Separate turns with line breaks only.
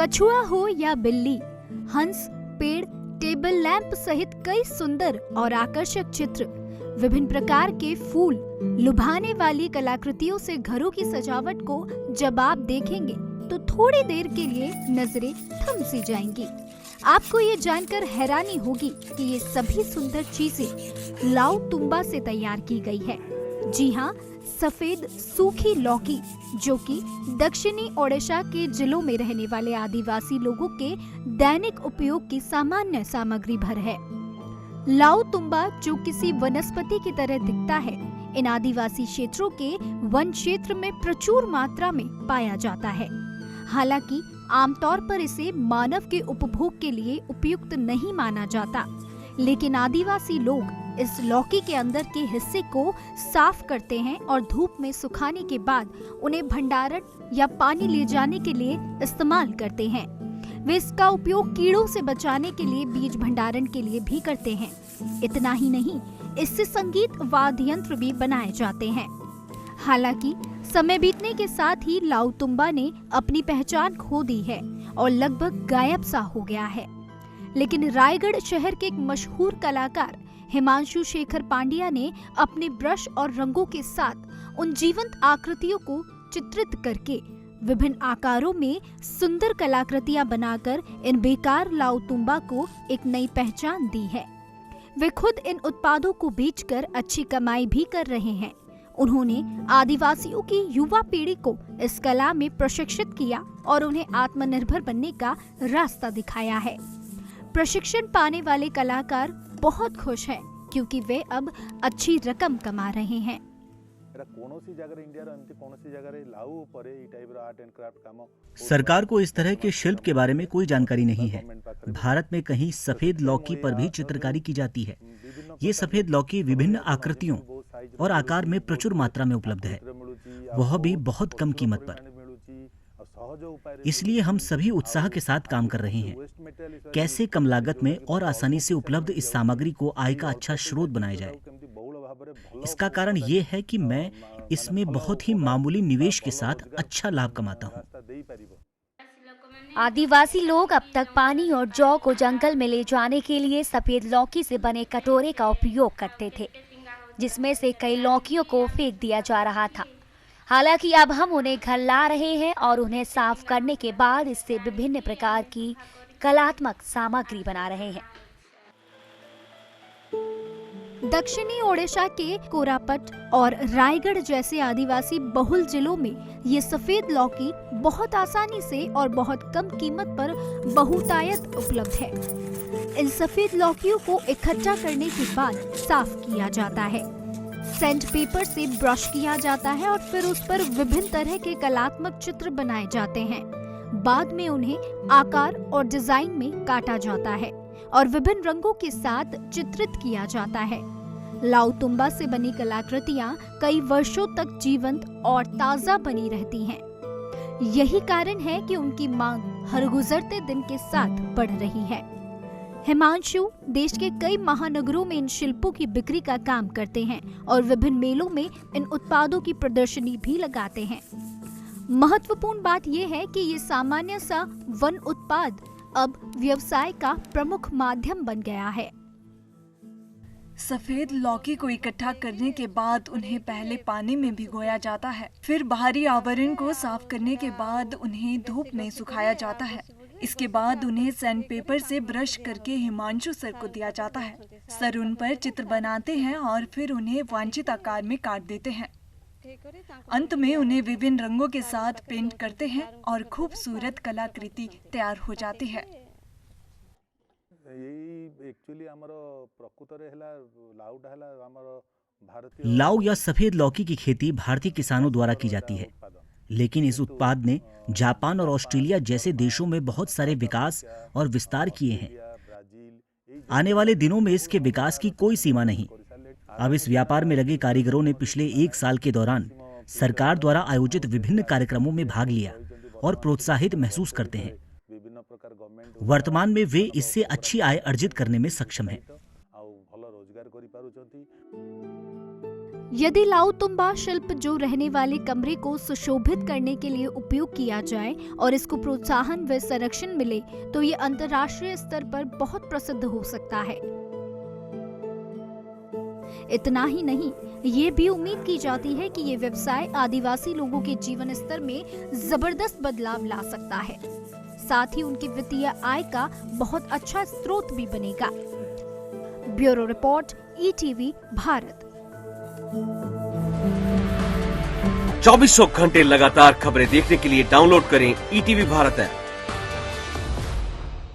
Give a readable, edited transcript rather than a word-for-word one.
कछुआ हो या बिल्ली, हंस, पेड़, टेबल लैंप सहित कई सुंदर और आकर्षक चित्र, विभिन्न प्रकार के फूल, लुभाने वाली कलाकृतियों से घरों की सजावट को जब आप देखेंगे तो थोड़ी देर के लिए नजरें थम सी जाएंगी। आपको ये जानकर हैरानी होगी कि ये सभी सुंदर चीजें लाउ तुम्बा से तैयार की गई है। जी हाँ, सफेद सूखी लौकी, जो कि दक्षिणी ओडिशा के जिलों में रहने वाले आदिवासी लोगों के दैनिक उपयोग की सामान्य सामग्री भर है। लाउ तुम्बा, जो किसी वनस्पति की तरह दिखता है, इन आदिवासी क्षेत्रों के वन क्षेत्र में प्रचुर मात्रा में पाया जाता है। हालांकि आमतौर पर इसे मानव के उपभोग के लिए उपयुक्त नहीं माना जाता, लेकिन आदिवासी लोग इस लौकी के अंदर के हिस्से को साफ करते हैं और धूप में सुखाने के बाद उन्हें भंडारण या पानी ले जाने के लिए इस्तेमाल करते हैं। वे इसका उपयोग कीड़ों से बचाने के लिए बीज भंडारण के लिए भी करते हैं। इतना ही नहीं, इससे संगीत वाद्य यंत्र भी बनाए जाते हैं। हालांकि समय बीतने के साथ ही लाउ तुम्बा ने अपनी पहचान खो दी है और लगभग गायब सा हो गया है। लेकिन रायगढ़ शहर के एक मशहूर कलाकार हिमांशु शेखर पांड्या ने अपने ब्रश और रंगों के साथ उन जीवंत आकृतियों को चित्रित करके विभिन्न आकारों में सुंदर कलाकृतियां बनाकर इन बेकार लाउ तुम्बा को एक नई पहचान दी है। वे खुद इन उत्पादों को बेचकर अच्छी कमाई भी कर रहे हैं। उन्होंने आदिवासियों की युवा पीढ़ी को इस कला में प्रशिक्षित किया और उन्हें आत्मनिर्भर बनने का रास्ता दिखाया है। प्रशिक्षण पाने वाले कलाकार बहुत खुश हैं क्योंकि वे अब अच्छी रकम कमा रहे हैं।
सरकार को इस तरह के शिल्प के बारे में कोई जानकारी नहीं है। भारत में कहीं सफेद लौकी पर भी चित्रकारी की जाती है। ये सफेद लौकी विभिन्न आकृतियों और आकार में प्रचुर मात्रा में उपलब्ध है, वह भी बहुत कम कीमत पर। इसलिए हम सभी उत्साह के साथ काम कर रहे हैं। कैसे कम लागत में और आसानी से उपलब्ध इस सामग्री को आय का अच्छा स्रोत बनाया जाए। इसका कारण ये है कि मैं इसमें बहुत ही मामूली निवेश के साथ अच्छा लाभ कमाता हूँ।
आदिवासी लोग अब तक पानी और जौ को जंगल में ले जाने के लिए सफेद लौकी से बने कटोरे का उपयोग करते थे, जिसमें से कई लौकियों को फेंक दिया जा रहा था। हालांकि अब हम उन्हें घर ला रहे हैं और उन्हें साफ करने के बाद इससे विभिन्न प्रकार की कलात्मक सामग्री बना रहे हैं।
दक्षिणी ओडिशा के कोरापट और रायगढ़ जैसे आदिवासी बहुल जिलों में ये सफेद लौकी बहुत आसानी से और बहुत कम कीमत पर बहुतायत उपलब्ध है। इन सफेद लौकियों को इकट्ठा करने के बाद साफ किया जाता है, सैंड पेपर से ब्रश किया जाता है और फिर उस पर विभिन्न तरह के कलात्मक चित्र बनाए जाते हैं। बाद में उन्हें आकार और डिजाइन में काटा जाता है और विभिन्न रंगों के साथ चित्रित किया जाता है। लाउ तुम्बा से बनी कलाकृतियां कई वर्षों तक जीवंत और ताजा बनी रहती हैं। यही कारण है कि उनकी मांग हर गुजरते दिन के साथ बढ़ रही है। हिमांशु देश के कई महानगरों में इन शिल्पों की बिक्री का काम करते हैं और विभिन्न मेलों में इन उत्पादों की प्रदर्शनी भी लगाते हैं। महत्वपूर्ण बात यह है कि ये सामान्य सा वन उत्पाद अब व्यवसाय का प्रमुख माध्यम बन गया है।
सफेद लौकी को इकट्ठा करने के बाद उन्हें पहले पानी में भिगोया जाता है, फिर बाहरी आवरण को साफ करने के बाद उन्हें धूप में सुखाया जाता है। इसके बाद उन्हें सैंड पेपर से ब्रश करके हिमांशु सर को दिया जाता है। सर उन पर चित्र बनाते हैं और फिर उन्हें वांछित आकार में काट देते हैं। अंत में उन्हें विभिन्न रंगों के साथ पेंट करते हैं और खूबसूरत कलाकृति तैयार हो जाती है।
लाउ या सफेद लौकी की खेती भारतीय किसानों द्वारा की जाती है, लेकिन इस उत्पाद ने जापान और ऑस्ट्रेलिया जैसे देशों में बहुत सारे विकास और विस्तार किए हैं। आने वाले दिनों में इसके विकास की कोई सीमा नहीं। अब इस व्यापार में लगे कारीगरों ने पिछले 1 साल के दौरान सरकार द्वारा आयोजित विभिन्न कार्यक्रमों में भाग लिया और प्रोत्साहित महसूस करते हैं। वर्तमान में वे इससे अच्छी आय अर्जित करने में सक्षम हैं।
यदि लाउतुम्बा शिल्प जो रहने वाले कमरे को सुशोभित करने के लिए उपयोग किया जाए और इसको प्रोत्साहन व संरक्षण मिले तो ये अंतर्राष्ट्रीय स्तर पर बहुत प्रसिद्ध हो सकता है। इतना ही नहीं, ये भी उम्मीद की जाती है कि ये व्यवसाय आदिवासी लोगों के जीवन स्तर में जबरदस्त बदलाव ला सकता है, साथ ही उनकी वित्तीय आय का बहुत अच्छा स्रोत भी बनेगा। Bureau report, ETV Bharat.
2400 घंटे लगातार खबरें देखने के लिए डाउनलोड करें ETV भारत ऐप।